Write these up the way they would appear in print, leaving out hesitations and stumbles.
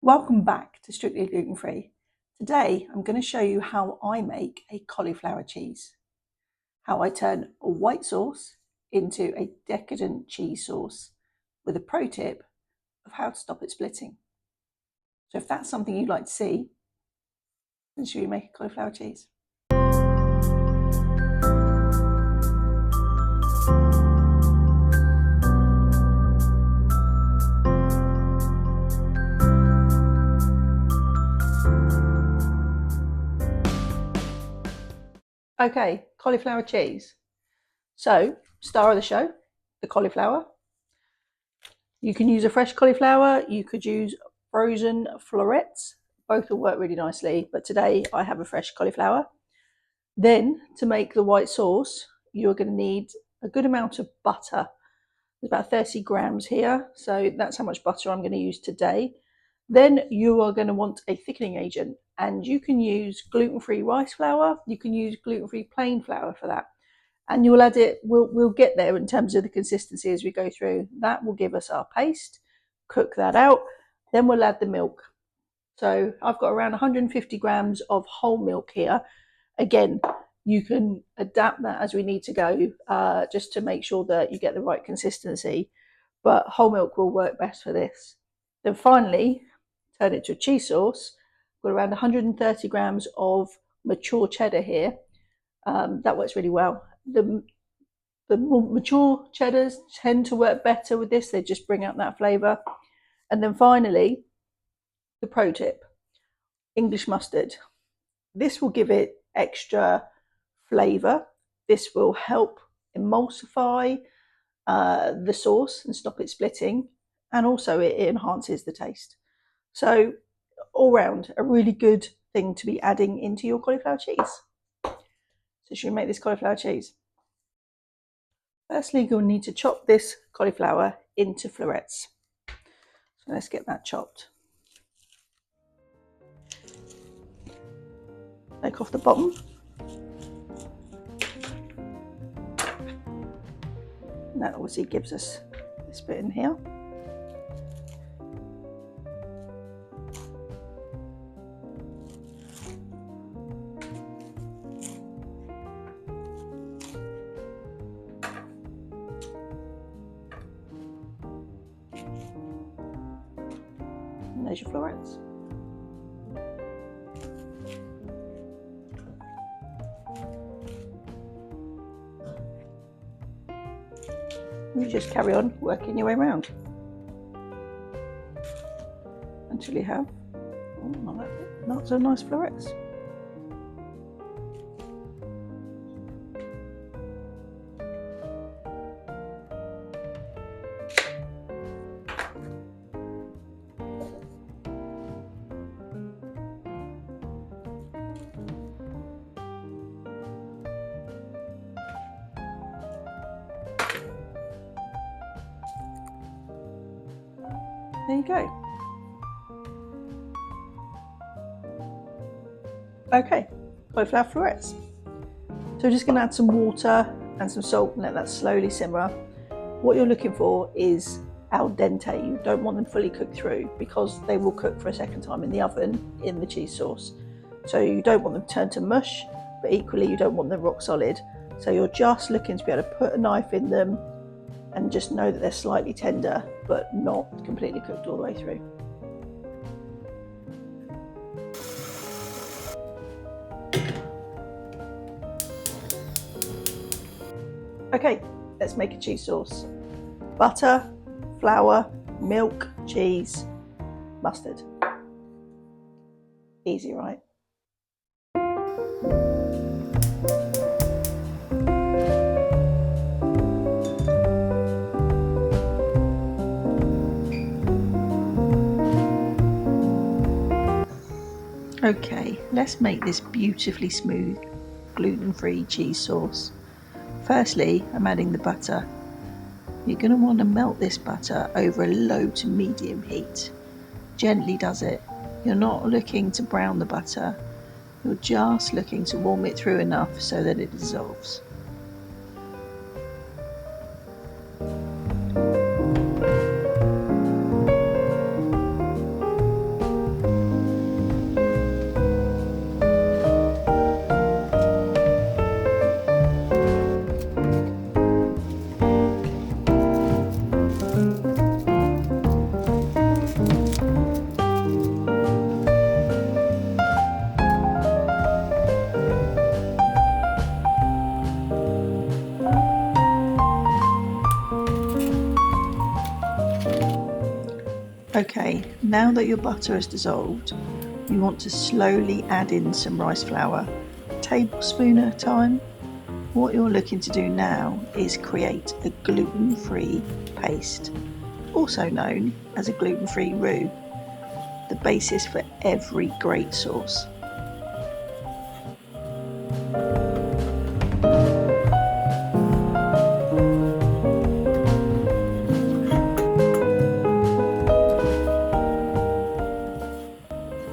Welcome back to Strictly Gluten Free. Today I'm going to show you how I make a cauliflower cheese, how I turn a white sauce into a decadent cheese sauce with a pro tip of how to stop it splitting. So if that's something you'd like to see, then should we make a cauliflower cheese? Okay, cauliflower cheese. So, star of the show, the cauliflower. You can use a fresh cauliflower, you could use frozen florets. Both will work really nicely, but today I have a fresh cauliflower. Then, to make the white sauce, you're going to need a good amount of butter. There's about 30 grams here, so that's how much butter I'm going to use today. Then you are going to want a thickening agent, and you can use gluten-free rice flour, you can use gluten-free plain flour for that. And you'll add it, we'll get there in terms of the consistency as we go through. That will give us our paste. Cook that out. Then we'll add the milk. So I've got around 150 grams of whole milk here. Again, you can adapt that as we need to go, just to make sure that you get the right consistency. But whole milk will work best for this. Then finally, turn it to a cheese sauce. Got around 130 grams of mature cheddar here. That works really well. The more mature cheddars tend to work better with this. They just bring out that flavour. And then finally, the pro tip, English mustard. This will give it extra flavour. This will help emulsify the sauce and stop it splitting. And also it enhances the taste. So all round, a really good thing to be adding into your cauliflower cheese. So should we make this cauliflower cheese? Firstly, you'll need to chop this cauliflower into florets. So let's get that chopped. Take off the bottom. And that obviously gives us this bit in here. And there's your florets. You just carry on working your way around until you have not so nice florets. There you go. Okay, cauliflower florets. So we're just going to add some water and some salt and let that slowly simmer. What you're looking for is al dente. You don't want them fully cooked through because they will cook for a second time in the oven in the cheese sauce. So you don't want them to turn to mush, but equally you don't want them rock solid. So you're just looking to be able to put a knife in them and just know that they're slightly tender but not completely cooked all the way through. Okay, let's make a cheese sauce. Butter, flour, milk, cheese, mustard. Easy, right? Okay, let's make this beautifully smooth gluten-free cheese sauce. Firstly, I'm adding the butter. You're going to want to melt this butter over a low to medium heat. Gently does it. You're not looking to brown the butter. You're just looking to warm it through enough so that it dissolves. Now that your butter has dissolved, you want to slowly add in some rice flour, a tablespoon at a time. What you're looking to do now is create a gluten-free paste, also known as a gluten-free roux, the basis for every great sauce.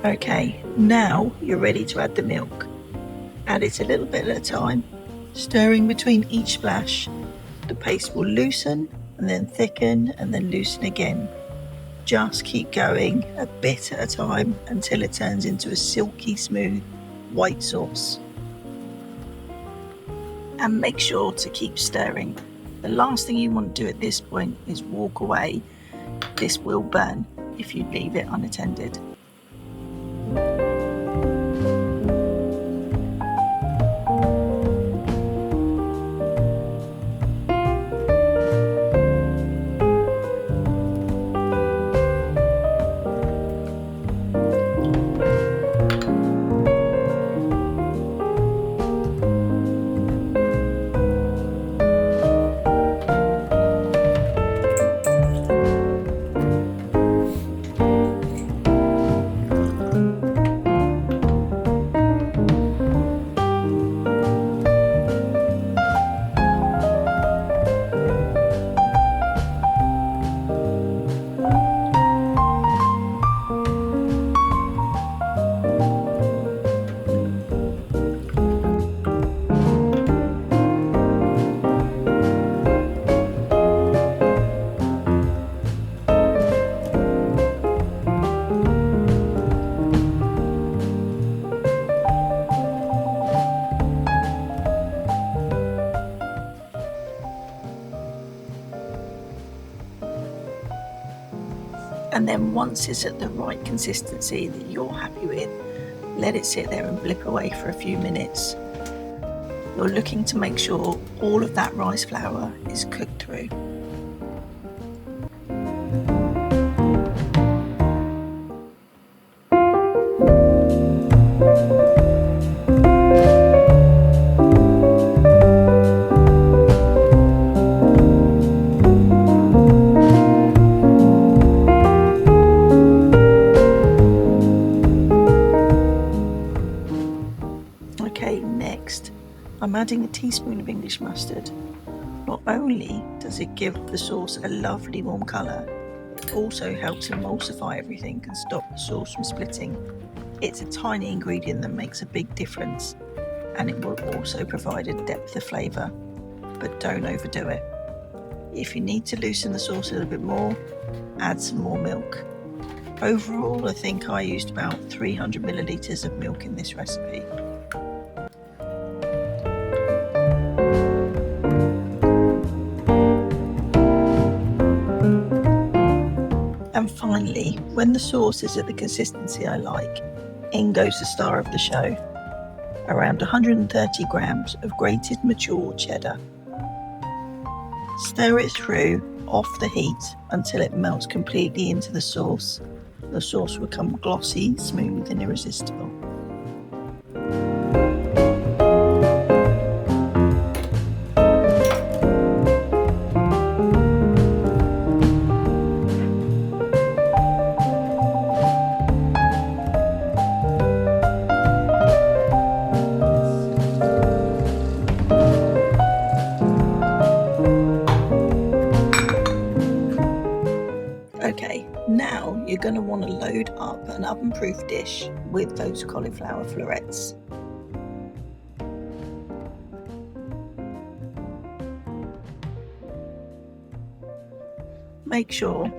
Okay, now you're ready to add the milk. Add it a little bit at a time, stirring between each splash. The paste will loosen and then thicken and then loosen again. Just keep going a bit at a time until it turns into a silky smooth white sauce. And make sure to keep stirring. The last thing you want to do at this point is walk away. This will burn if you leave it unattended. And then once it's at the right consistency that you're happy with, let it sit there and blip away for a few minutes. You're looking to make sure all of that rice flour is cooked through. Okay, next, I'm adding a teaspoon of English mustard. Not only does it give the sauce a lovely warm colour, it also helps emulsify everything and stop the sauce from splitting. It's a tiny ingredient that makes a big difference, and it will also provide a depth of flavour, but don't overdo it. If you need to loosen the sauce a little bit more, add some more milk. Overall, I think I used about 300 millilitres of milk in this recipe. And finally, when the sauce is at the consistency I like, in goes the star of the show. Around 130 grams of grated mature cheddar. Stir it through off the heat until it melts completely into the sauce. The sauce will become glossy, smooth and irresistible. Okay, now you're going to want to load up an oven-proof dish with those cauliflower florets. Make sure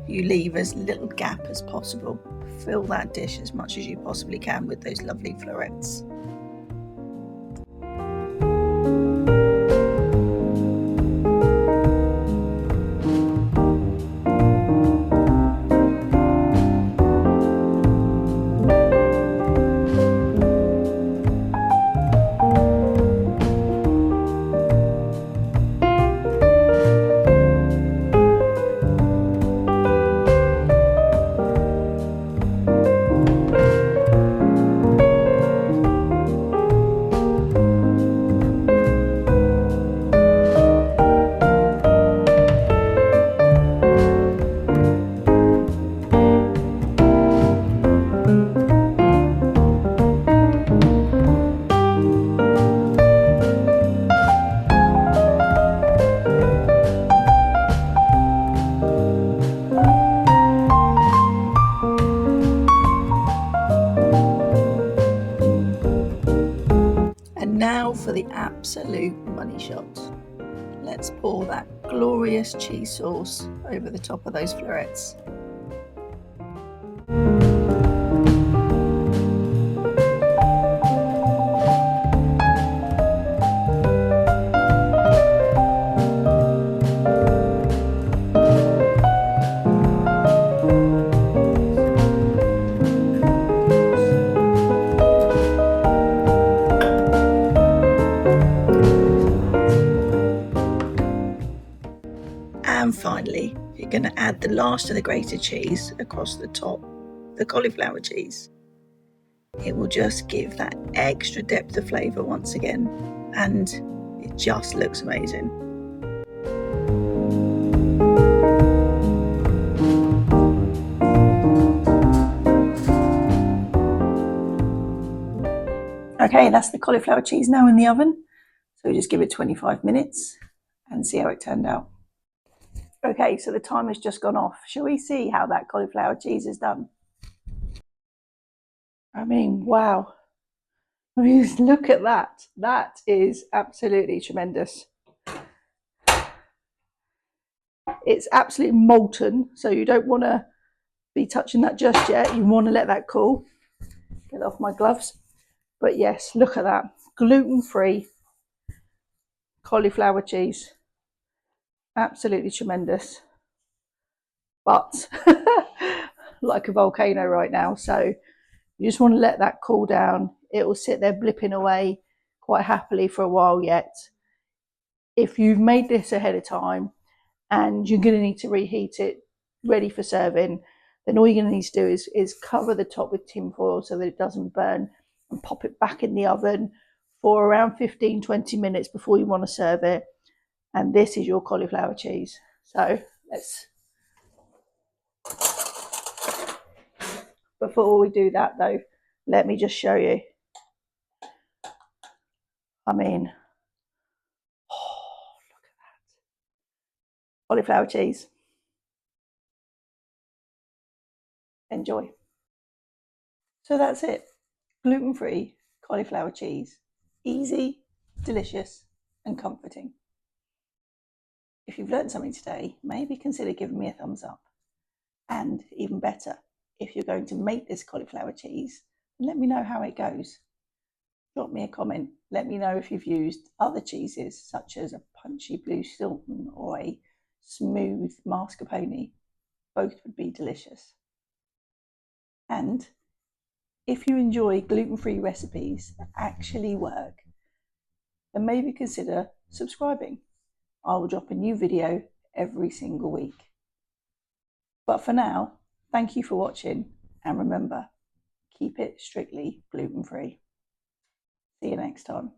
you leave as little gap as possible. Fill that dish as much as you possibly can with those lovely florets. for the absolute money shot. Let's pour that glorious cheese sauce over the top of those florets. And finally, you're going to add the last of the grated cheese across the top, the cauliflower cheese. It will just give that extra depth of flavour once again, and it just looks amazing. Okay, that's the cauliflower cheese now in the oven. So we just give it 25 minutes and see how it turned out. Okay, so the time has just gone off. Shall we see how that cauliflower cheese is done? I mean, wow. I mean, look at that. That is absolutely tremendous. It's absolutely molten, so you don't want to be touching that just yet. You want to let that cool. Get off my gloves. But yes, look at that. Gluten-free cauliflower cheese. Absolutely tremendous. But like a volcano right now. So you just want to let that cool down. It will sit there blipping away quite happily for a while yet. If you've made this ahead of time and you're going to need to reheat it ready for serving, then all you're going to need to do is cover the top with tin foil so that it doesn't burn, and pop it back in the oven for around 15-20 minutes before you want to serve it. And this is your cauliflower cheese. So let's, before we do that though, let me just show you. I mean, oh, look at that. Cauliflower cheese. Enjoy. So that's it. Gluten-free cauliflower cheese. Easy, delicious, and comforting. If you've learned something today, maybe consider giving me a thumbs up. And even better, if you're going to make this cauliflower cheese, let me know how it goes. Drop me a comment. Let me know if you've used other cheeses, such as a punchy blue Stilton or a smooth mascarpone. Both would be delicious. And if you enjoy gluten-free recipes that actually work, then maybe consider subscribing. I will drop a new video every single week. But for now, thank you for watching, and remember, keep it strictly gluten-free. See you next time.